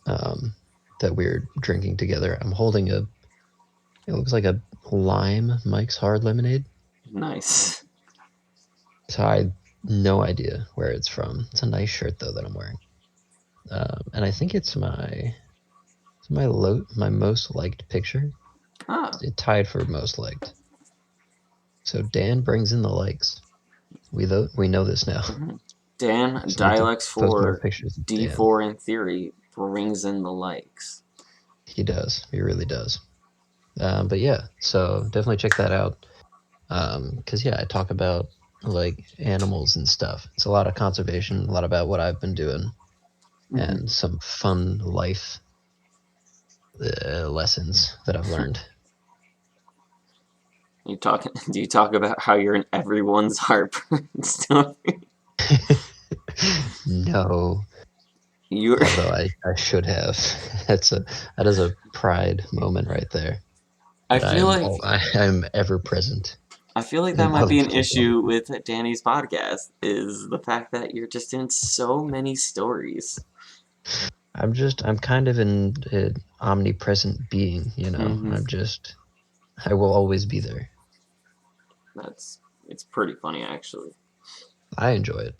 that we were drinking together. I'm holding it looks like a lime Mike's Hard Lemonade. nice. So I had no idea where it's from. It's a nice shirt though that I'm wearing, and I think it's my most liked picture. Ah, It tied for most liked. So Dan brings in the likes. We know this now. Dan So I need to dialects post more for pictures of Dan. D4 in Theory brings in the likes. He does. He really does. But yeah, so definitely check that out. Because yeah, I talk about like animals and stuff. It's a lot of conservation, a lot about what I've been doing, Mm-hmm. and some fun life lessons that I've learned. You talk? Do you talk about how you're in everyone's heartburn story? No, You're. although I should have. That is a pride moment right there. I That feel like I'm ever present I feel like that in might other be an people's life. issue with Danny's podcast is the fact that you're just in so many stories. I'm kind of an omnipresent being, you know. Mm-hmm. I will always be there. That's it's pretty funny actually. I enjoy it.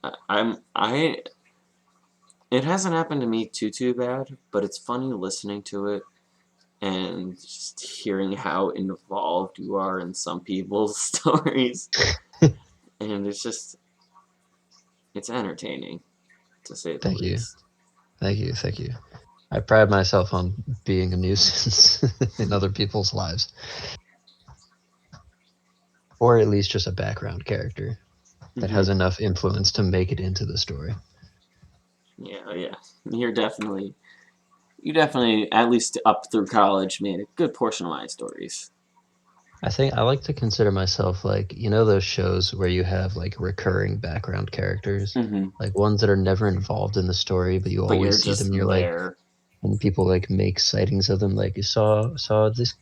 I it hasn't happened to me too bad, but it's funny listening to it and just hearing how involved you are in some people's stories, and it's entertaining to say the Thank you. least. Thank you. Thank you. I pride myself on being a nuisance in other people's lives, or at least just a background character that Hmm. has enough influence to make it into the story. Yeah, yeah. You definitely, at least up through college, made a good portion of my stories. I think I like to consider myself like, those shows where you have like recurring background characters, Hmm. like ones that are never involved in the story, but you But you're always see them. just And you're like, there. and people like make sightings of them. Like you saw this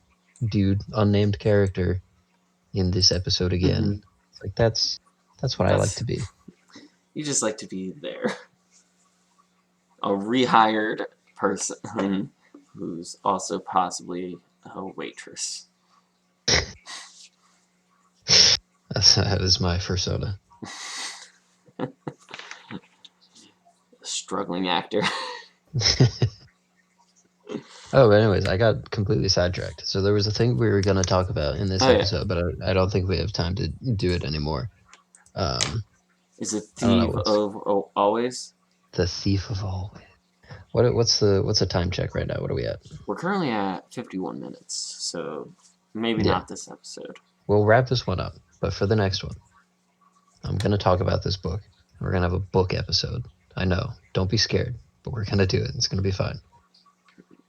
dude, unnamed character, in this episode Hmm. again. It's like that's what I like That's to be. you just like to be there. A rehired person who's also possibly a waitress. That is my persona. Struggling actor. Oh, but anyways, I got completely sidetracked. So there was a thing we were gonna talk about in this Oh yeah, episode, but I don't think we have time to do it anymore. Um, is a I don't know thief what's of always. the thief of all. What's the time check right now? What are we at? We're currently at 51 minutes, so maybe Yeah, not this episode. we'll wrap this one up. But for the next one, I'm gonna talk about this book. We're gonna have a book episode. I know. Don't be scared, but we're gonna do it. It's gonna be fun.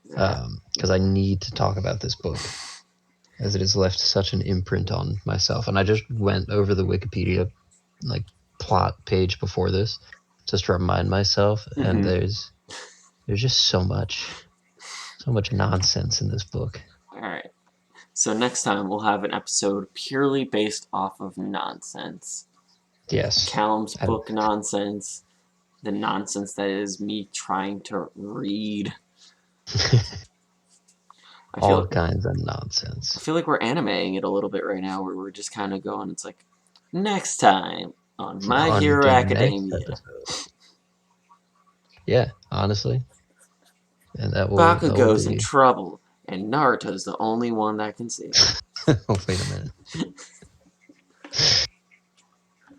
Because I need to talk about this book, as it has left such an imprint on myself. And I just went over the Wikipedia like plot page before this just to remind myself, and Mm-hmm. there's just so much nonsense in this book. All right. So next time we'll have an episode purely based off of nonsense. Yes. Callum's I, book nonsense, the nonsense that is me trying to read. I all feel kinds of I nonsense. feel like we're animating it a little bit right now, where we're just kind of going. It's like next time on My On Hero the next Academia, episode. Yeah, honestly. And that will Bakugo's in be trouble, and Naruto's the only one that can save him. oh, wait a minute.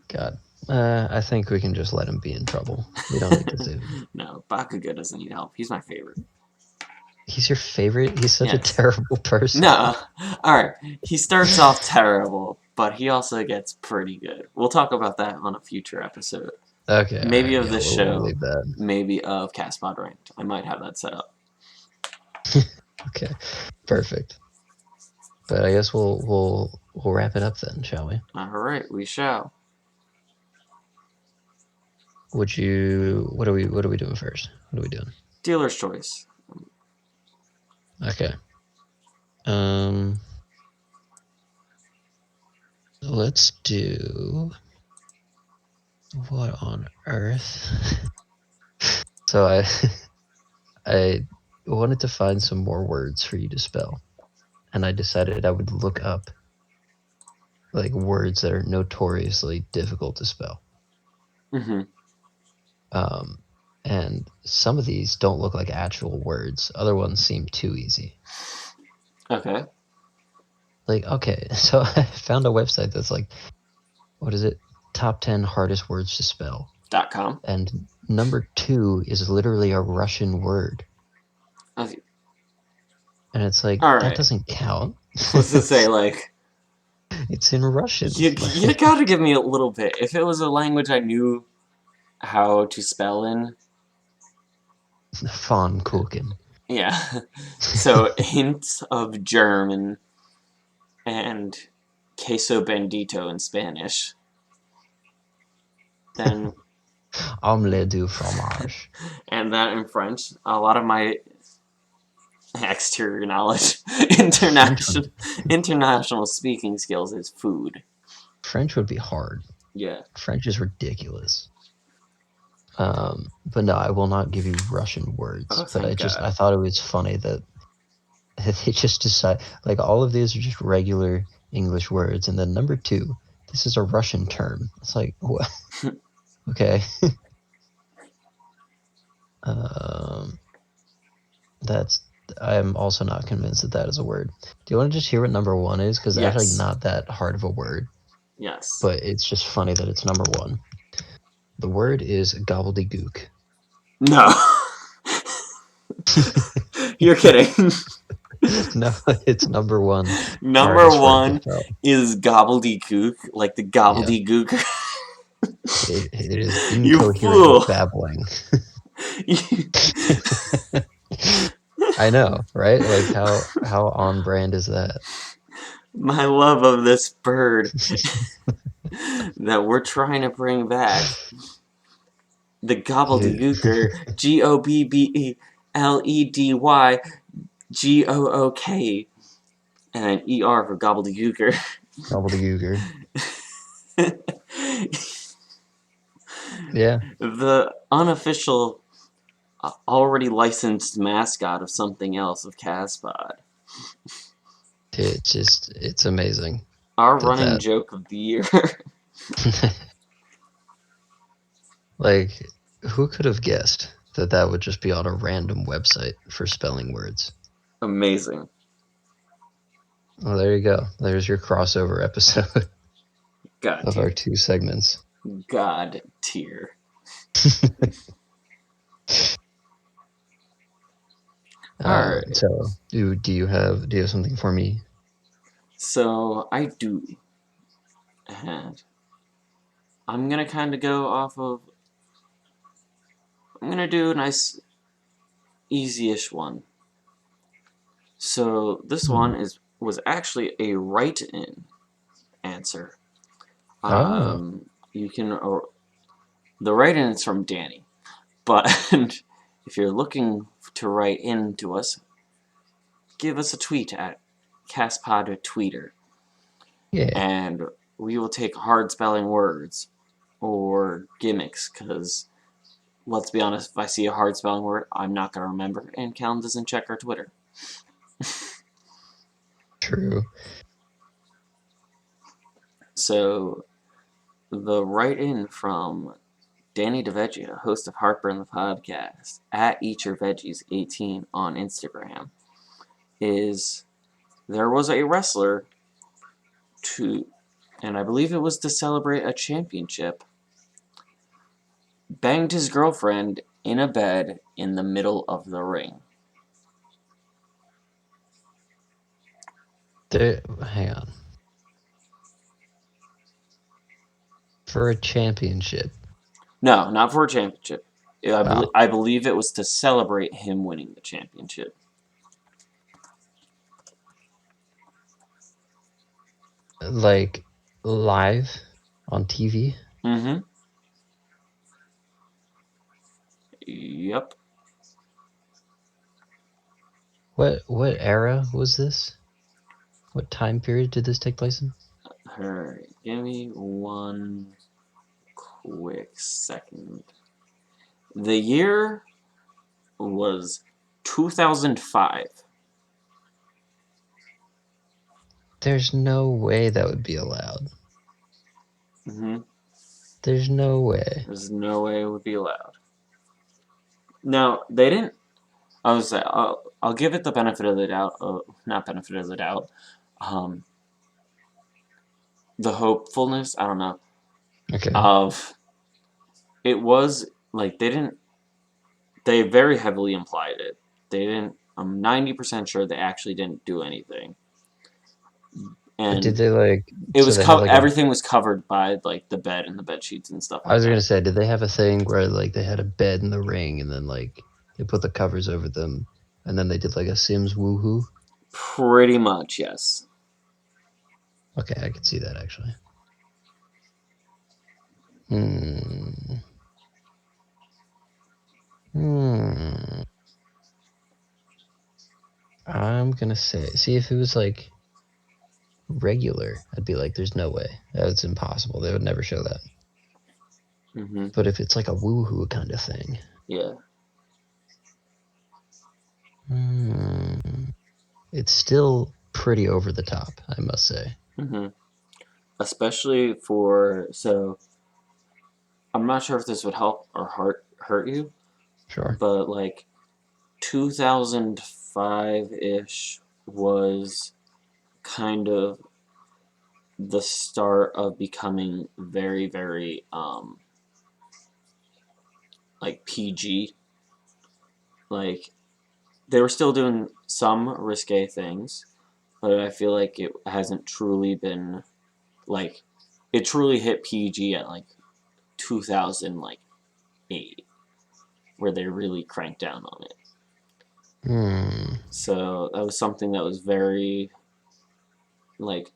God. I think we can just let him be in trouble. We don't need to save him. No, Bakugo doesn't need help. He's my favorite. He's your favorite? He's such a Yes. terrible person. No. Alright. He starts off terrible, but he also gets pretty good. We'll talk about that on a future episode. Okay, Maybe alright, of yeah, this we'll show, leave that. maybe of Castpod Ranked. I might have that set up. Okay, perfect. But I guess we'll wrap it up then, shall we? Alright, we shall. What are we doing first? What are we doing? Dealer's choice. Okay. Let's do what on earth? So I wanted to find some more words for you to spell, and I decided I would look up like words that are notoriously difficult to spell. Mm-hmm. Um, and some of these don't look like actual words. Other ones seem too easy. Okay. Like, okay, so I found a website that's like, what is it? Top 10 hardest words to spell. .com. And number 2 is literally a Russian word. Okay. And it's like, that Alright. doesn't count. What's to say, like, It's in Russian. you gotta give me a little bit. If it was a language I knew how to spell in, Pfannkuchen. yeah. So, hints of German and queso bendito in Spanish. Then, Omelette du fromage. and that in French. A lot of my exterior knowledge, international speaking skills is food. French would be hard. Yeah. French is ridiculous. But no, I will not give you Russian words. Oh, But thank God. I thought it was funny that they just decide, like, all of these are just regular English words, and then number 2, this is a Russian term. It's like, what? Okay. um, that's. I'm also not convinced that that is a word. Do you want to just hear what number one is? Because it's actually Yes. not that hard of a word, Yes. but it's just funny that it's number one. The word is gobbledygook. No. You're kidding. No, it's number one. Number Hardest word to one spell. is gobbledygook, like the Yeah, gobbledygook. it is You incoherent fool. babbling. I know, right? Like how on brand is that? My love of this bird that we're trying to bring back. The It- gobbledygooker. GOBBLEDYGOOK. And an ER for gobbledygooker. Gobbledygooker. Yeah, The unofficial, already licensed mascot of something else of Castpod. it's amazing Our that running that joke of the year. like who could have guessed that that would just be on a random website for spelling words? Amazing. Well, there you go. There's your crossover episode God of our tier. two segments. God tier. Alright. So do you have something for me? So I do. And I'm gonna kind of go off of. I'm gonna do a nice, easy-ish one. So this Hmm. one was actually a write-in answer. Oh, You can the write-in is from Danny, but if you're looking to write in to us, give us a tweet at Castpod Tweeter, yeah. and we will take hard spelling words or gimmicks. Because let's be honest, if I see a hard spelling word, I'm not gonna remember, and Calum doesn't check our Twitter. True. So the write-in from Danny DeVeggia, host of Heartburn the Podcast, at EatYourVeggies18 on Instagram, is there was a wrestler to, and I believe it was to celebrate a championship, banged his girlfriend in a bed in the middle of the ring. Hang on. For a championship. No, not for a championship. Oh, I believe it was to celebrate him winning the championship. like live on TV? Mm-hmm. Yep. What era was this? What time period did this take place in? Alright, give me one quick second. The year was 2005. There's no way that would be allowed. Mm-hmm. There's no way. There's no way it would be allowed. Now, they didn't. I'll give it the benefit of the doubt. Not benefit of the doubt. Um, the hopefulness. I don't know. Okay. Of it was like they didn't. They very heavily implied it. They didn't. I'm 90% sure they actually didn't do anything. But did And they like it so was they had like a everything was covered by like the bed and the bed sheets and stuff I like was gonna that. say, did they have a thing where like they had a bed in the ring and then like they put the covers over them and then they did like a Sims woohoo? Pretty much, yes. Okay, I could see that actually. Hmm. Hmm. I'm gonna say, see if it was like regular, I'd be like, there's no way. That's impossible. They would never show that. Mm-hmm. But if it's like a woohoo kind of thing, Yeah. it's still pretty over the top, I must say. Mm-hmm. Especially for I'm not sure if this would help or hurt you, Sure. but like 2005 ish was kind of the start of becoming very, very like PG. Like they were still doing some risque things, but I feel like it hasn't truly been like it truly hit PG at like 2000 like 8 where they really cranked down on it. Hmm. So that was something that was very like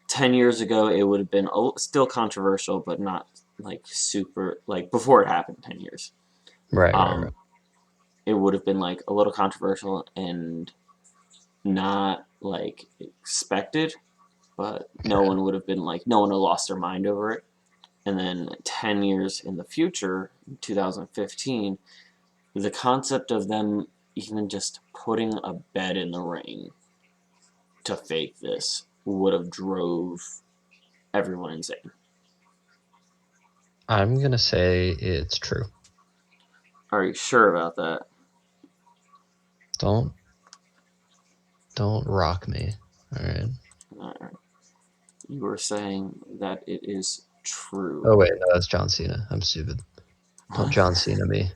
10 years ago it would have been still controversial but not like super like before it happened 10 years. Right, right, right. Um it would have been like a little controversial and not like expected, but no Okay. one would have been like no one would have lost their mind over it. And then 10 years in the future, 2015, the concept of them even just putting a bed in the ring to fake this would have drove everyone insane. I'm gonna say it's true. Are you sure about that? Don't don't rock me. All right. You were saying that it is Oh true. wait, no, that's John Cena. I'm stupid. Don't John Cena me.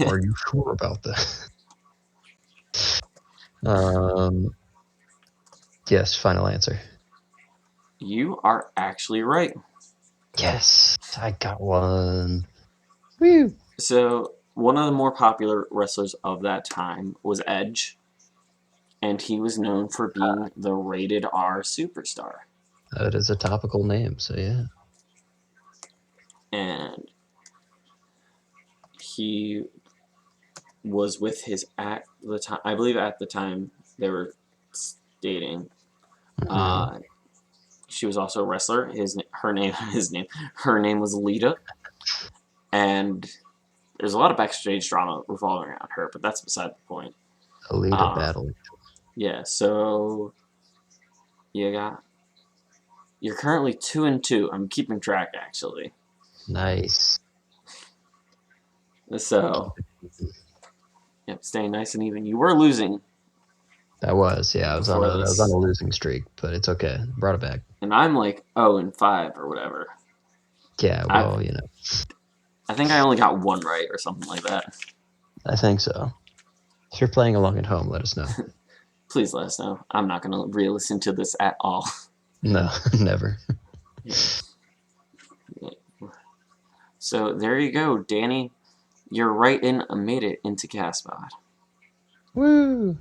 Are you sure about that? Um. Yes. Final answer. You are actually right. Yes, I got one. Woo. So, one of the more popular wrestlers of that time was Edge, and he was known for being the rated R superstar. That is a topical name, so yeah. And he was with his at the time, I believe at the time they were dating. Hmm. Uh, she was also a wrestler. Her name was Lita, and there's a lot of backstage drama revolving around her, but that's beside the point. Alita Uh, battle. yeah, so you got you're currently 2-2. I'm keeping track actually. Nice. So Keep it moving. yep, staying nice and even. You were losing That was, yeah. before I was on this, a losing streak, but it's okay. Brought it back. and I'm like 0-5 or whatever. Yeah, I well, you know, I think I only got one right or something like that. I think so. If you're playing along at home, let us know. Please let us know. I'm not gonna re-listen to this at all. No, never. So there you go, Danny. You're right in made it into Castpod. Woo!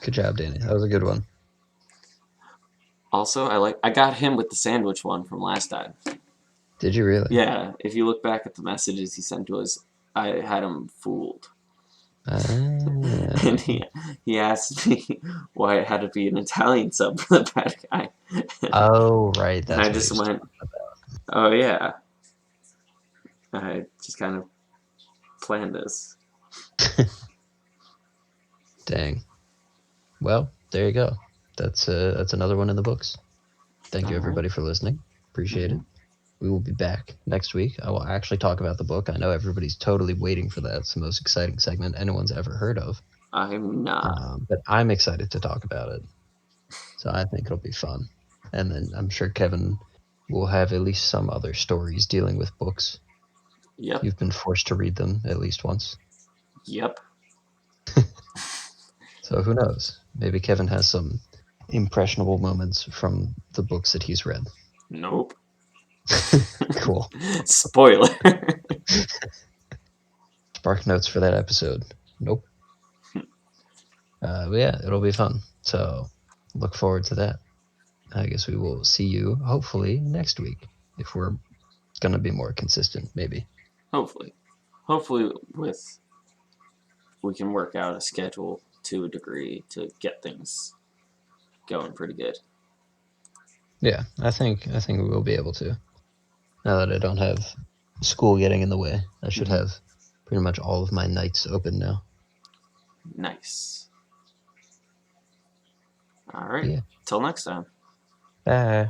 Good job, Danny. That was a good one. Also, I got him with the sandwich one from last time. Did you really? Yeah, if you look back at the messages he sent to us, I had him fooled. And Ah. he asked me why it had to be an Italian sub for the bad guy. Oh, right. And I That's what he just was went, talking about. oh yeah. I just kind of planned this. Dang. Well, there you go. That's another one in the books. Thank All you right. everybody for listening. Appreciate Mm-hmm. it. We will be back next week. I will actually talk about the book. I know everybody's totally waiting for that. It's the most exciting segment anyone's ever heard of. I'm not. But I'm excited to talk about it. So I think it'll be fun. And then I'm sure Kevin will have at least some other stories dealing with books. Yep. You've been forced to read them at least once. Yep. So who knows? Maybe Kevin has some impressionable moments from the books that he's read. Nope. Cool. Spoiler. Spark notes for that episode. Nope. But yeah, it'll be fun. So look forward to that. I guess we will see you hopefully next week if we're going to be more consistent, maybe. Hopefully. Hopefully with we can work out a schedule to a degree to get things going pretty good. Yeah, I think we will be able to. Now that I don't have school getting in the way, I should Mm-hmm. have pretty much all of my nights open now. Nice. All right. Yeah. Till next time. Bye.